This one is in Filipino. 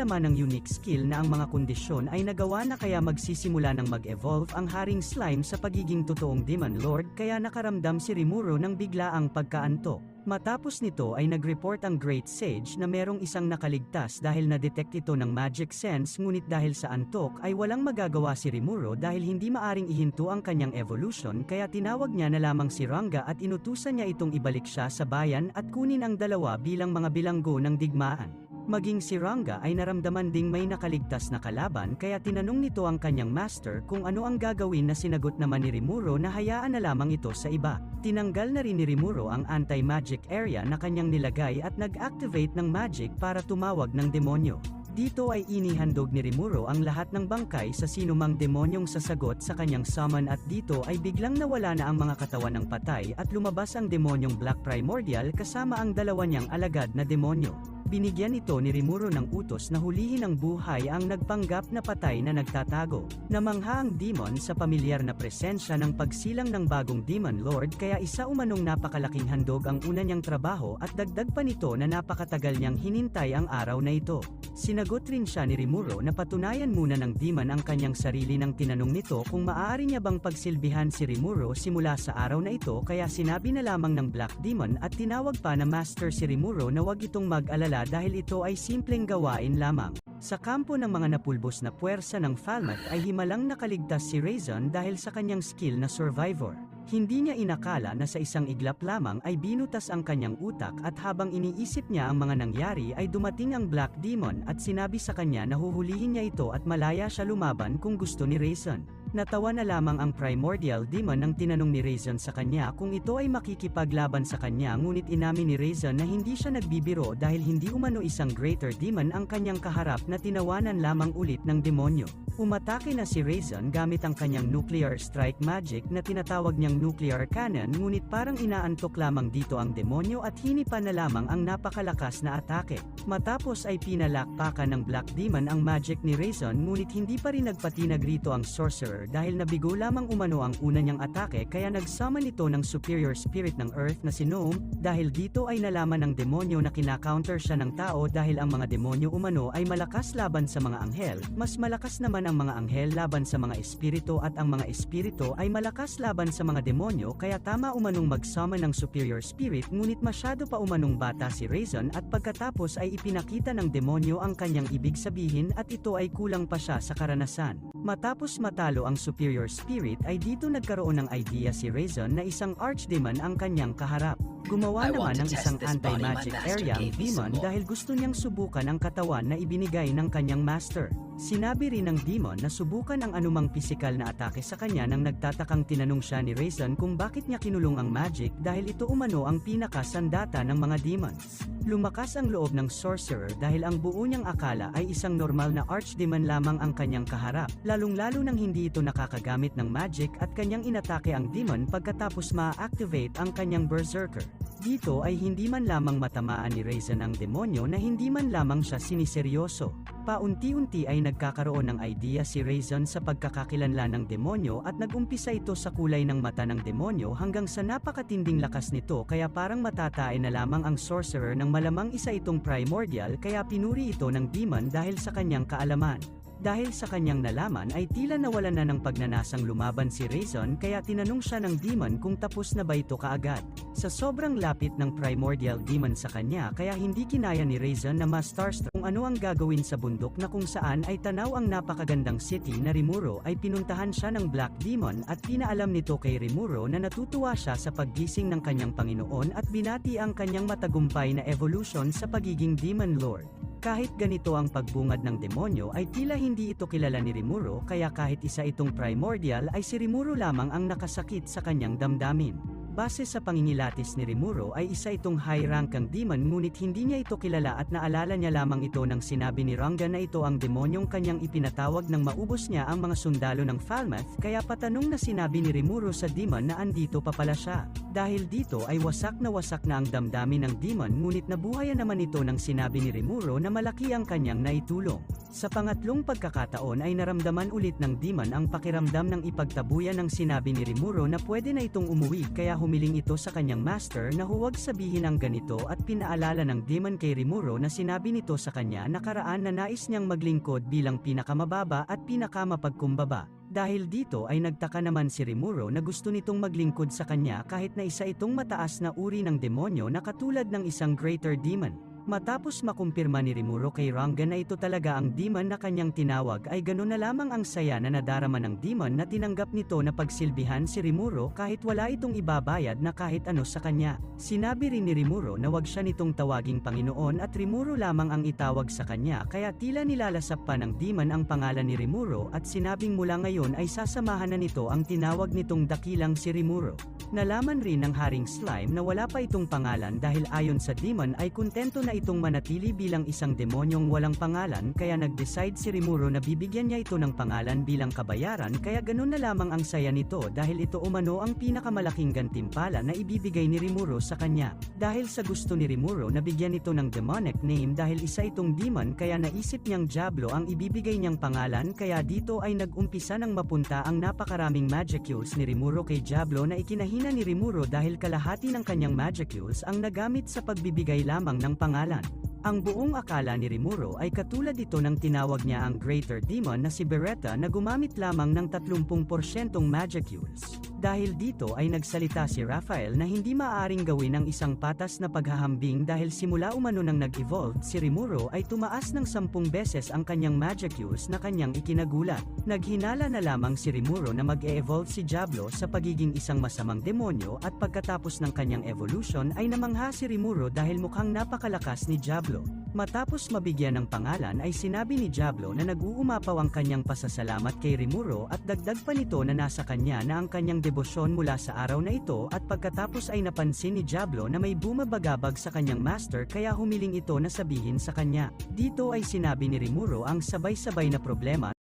laman ng unique skill na ang mga kondisyon ay nagawa na kaya magsisimula ng mag-evolve ang Haring Slime sa pagiging totoong Demon Lord kaya nakaramdam si Rimuru ng biglaang pagkaantok. Matapos nito ay nag-report ang Great Sage na merong isang nakaligtas dahil na-detect ito ng magic sense ngunit dahil sa antok ay walang magagawa si Rimuru dahil hindi maaring ihinto ang kanyang evolution kaya tinawag niya na lamang si Ranga at inutusan niya itong ibalik siya sa bayan at kunin ang dalawa bilang mga bilanggo ng digmaan. Maging si Ranga ay naramdaman ding may nakaligtas na kalaban kaya tinanong nito ang kanyang master kung ano ang gagawin na sinagot naman ni Rimuru na hayaan na lamang ito sa iba. Tinanggal na rin ni Rimuru ang anti-magic area na kanyang nilagay at nag-activate ng magic para tumawag ng demonyo. Dito ay inihandog ni Rimuru ang lahat ng bangkay sa sinumang demonyong sasagot sa kanyang summon at dito ay biglang nawala na ang mga katawan ng patay at lumabas ang demonyong Black Primordial kasama ang dalawa niyang alagad na demonyo. Binigyan ito ni Rimuru ng utos na hulihin ng buhay ang nagpanggap na patay na nagtatago. Namangha ang demon sa pamilyar na presensya ng pagsilang ng bagong Demon Lord kaya isa umanong napakalaking handog ang una niyang trabaho at dagdag pa nito na napakatagal niyang hinintay ang araw na ito. Sinagot rin siya ni Rimuru na patunayan muna ng demon ang kanyang sarili nang tinanong nito kung maaari niya bang pagsilbihan si Rimuru simula sa araw na ito kaya sinabi na lamang ng Black Demon at tinawag pa na Master si Rimuru na wag itong mag-alala dahil ito ay simpleng gawain lamang. Sa kampo ng mga napulbos na puwersa ng Falmouth ay himalang nakaligtas si Raisin dahil sa kanyang skill na survivor. Hindi niya inakala na sa isang iglap lamang ay binutas ang kanyang utak at habang iniisip niya ang mga nangyari ay dumating ang Black Demon at sinabi sa kanya na huhulihin niya ito at malaya siya lumaban kung gusto ni Raisin. Natawa na lamang ang Primordial Demon nang tinanong ni Raisin sa kanya kung ito ay makikipaglaban sa kanya ngunit inamin ni Raisin na hindi siya nagbibiro dahil hindi umano isang Greater Demon ang kanyang kaharap na tinawanan lamang ulit ng demonyo. Umatake na si Raisin gamit ang kanyang nuclear strike magic na tinatawag niyang nuclear cannon ngunit parang inaantok lamang dito ang demonyo at hinipan na lamang ang napakalakas na atake. Matapos ay pinalakpakan ng Black Demon ang magic ni Raisin ngunit hindi pa rin nagpatinag rito ang sorcerer dahil nabigo lamang umano ang una niyang atake kaya nagsummon ito ng superior spirit ng earth na si Gnome dahil dito ay nalaman ng demonyo na kina-counter siya ng tao dahil ang mga demonyo umano ay malakas laban sa mga anghel, mas malakas naman ang mga anghel laban sa mga espiritu at ang mga espiritu ay malakas laban sa mga demonyo kaya tama umanong mag-summon ng superior spirit ngunit masyado pa umanong bata si Raisin at pagkatapos ay ipinakita ng demonyo ang kanyang ibig sabihin at ito ay kulang pa siya sa karanasan. Matapos matalo ang superior spirit ay dito nagkaroon ng idea si Raisin na isang archdemon ang kanyang kaharap. Gumawa naman ng isang anti-magic area ang demon dahil gusto niyang subukan ang katawan na ibinigay ng kanyang master. Sinabi rin ng demon na subukan ang anumang pisikal na atake sa kanya nang nagtatakang tinanong siya ni Raisin kung bakit niya kinulong ang magic dahil ito umano ang pinakasandata ng mga demons. Lumakas ang loob ng sorcerer dahil ang buo niyang akala ay isang normal na archdemon lamang ang kanyang kaharap, lalong-lalo nang hindi ito nakakagamit ng magic at kanyang inatake ang demon pagkatapos ma-activate ang kanyang berserker. Dito ay hindi man lamang matamaan ni Raisin ang demonyo na hindi man lamang siya siniseryoso. Paunti-unti ay nagkakaroon ng idea si Raisin sa pagkakakilanlan ng demonyo at nagumpisa ito sa kulay ng mata ng demonyo hanggang sa napakatinding lakas nito kaya parang matatae na lamang ang sorcerer ng malamang isa itong primordial kaya pinuri ito ng demon dahil sa kanyang kaalaman. Dahil sa kanyang nalaman ay tila nawalan na ng pagnanasang lumaban si Raisin kaya tinanong siya ng demon kung tapos na ba ito kaagad. Sa sobrang lapit ng primordial demon sa kanya kaya hindi kinaya ni Raisin na ma-starstruck kung ano ang gagawin sa bundok na kung saan ay tanaw ang napakagandang city na Rimuru ay pinuntahan siya ng Black Demon at pinaalam nito kay Rimuru na natutuwa siya sa paggising ng kanyang Panginoon at binati ang kanyang matagumpay na evolution sa pagiging Demon Lord. Kahit ganito ang pagbungad ng demonyo ay tila hindi ito kilala ni Rimuru kaya kahit isa itong primordial ay si Rimuru lamang ang nakasakit sa kanyang damdamin. Base sa pangingilatis ni Rimuru ay isa itong high-rank ang demon ngunit hindi niya ito kilala at naalala niya lamang ito nang sinabi ni Ranga na ito ang demonyong kanyang ipinatawag nang maubos niya ang mga sundalo ng Falmouth kaya patanong na sinabi ni Rimuru sa demon na andito pa pala siya. Dahil dito ay wasak na ang damdamin ng demon ngunit nabuhayan naman ito nang sinabi ni Rimuru na malaki ang kanyang naitulong. Sa pangatlong pagkakataon ay naramdaman ulit ng demon ang pakiramdam ng ipagtabuyan ng sinabi ni Rimuro na pwede na itong umuwi kaya humiling ito sa kanyang master na huwag sabihin ang ganito at pinaalala ng demon kay Rimuro na sinabi nito sa kanya nakaraan na nais niyang maglingkod bilang pinakamababa at pinakamapagkumbaba. Dahil dito ay nagtaka naman si Rimuro na gusto nitong maglingkod sa kanya kahit na isa itong mataas na uri ng demonyo na katulad ng isang greater demon. Matapos makumpirma ni Rimuro kay Rangan na ito talaga ang demon na kanyang tinawag ay ganoon na lamang ang saya na nadarama ng demon na tinanggap nito na pagsilbihan si Rimuro kahit wala itong ibabayad na kahit ano sa kanya. Sinabi rin ni Rimuro na wag siya nitong tawaging Panginoon at Rimuro lamang ang itawag sa kanya kaya tila nilalasap pa ng demon ang pangalan ni Rimuro at sinabing mula ngayon ay sasamahan na nito ang tinawag nitong dakilang si Rimuro. Nalaman rin ng Haring Slime na wala pa itong pangalan dahil ayon sa demon ay kontento na itong manatili bilang isang demonyong walang pangalan kaya nag-decide si Rimuro na bibigyan niya ito ng pangalan bilang kabayaran kaya ganun na lamang ang saya nito dahil ito umano ang pinakamalaking gantimpala na ibibigay ni Rimuro sa kanya. Dahil sa gusto ni Rimuro na bigyan ito ng demonic name dahil isa itong demon kaya naisip niyang Diablo ang ibibigay niyang pangalan kaya dito ay nag-umpisa ng mapunta ang napakaraming magicules ni Rimuro kay Diablo na ikinahina ni Rimuro dahil kalahati ng kanyang magicules ang nagamit sa pagbibigay lamang ng pangalan. Ang buong akala ni Rimuro ay katulad ito ng tinawag niya ang Greater Demon na si Beretta na gumamit lamang ng 30% magicules. Dahil dito ay nagsalita si Raphael na hindi maaaring gawin ang isang patas na paghahambing dahil simula umano nang nag-evolve si Rimuro ay tumaas ng 10 beses ang kanyang magicules na kanyang ikinagulat. Naghinala na lamang si Rimuro na mag-e-evolve si Diablo sa pagiging isang masamang demonyo at pagkatapos ng kanyang evolution ay namangha si Rimuro dahil mukhang napakalakas ni Diablo. Matapos mabigyan ng pangalan ay sinabi ni Diablo na nag-uumapaw ang kanyang pasasalamat kay Rimuro at dagdag pa nito na nasa kanya na ang kanyang debosyon mula sa araw na ito at pagkatapos ay napansin ni Diablo na may bumabagabag sa kanyang master kaya humiling ito na sabihin sa kanya. Dito ay sinabi ni Rimuro ang sabay-sabay na problema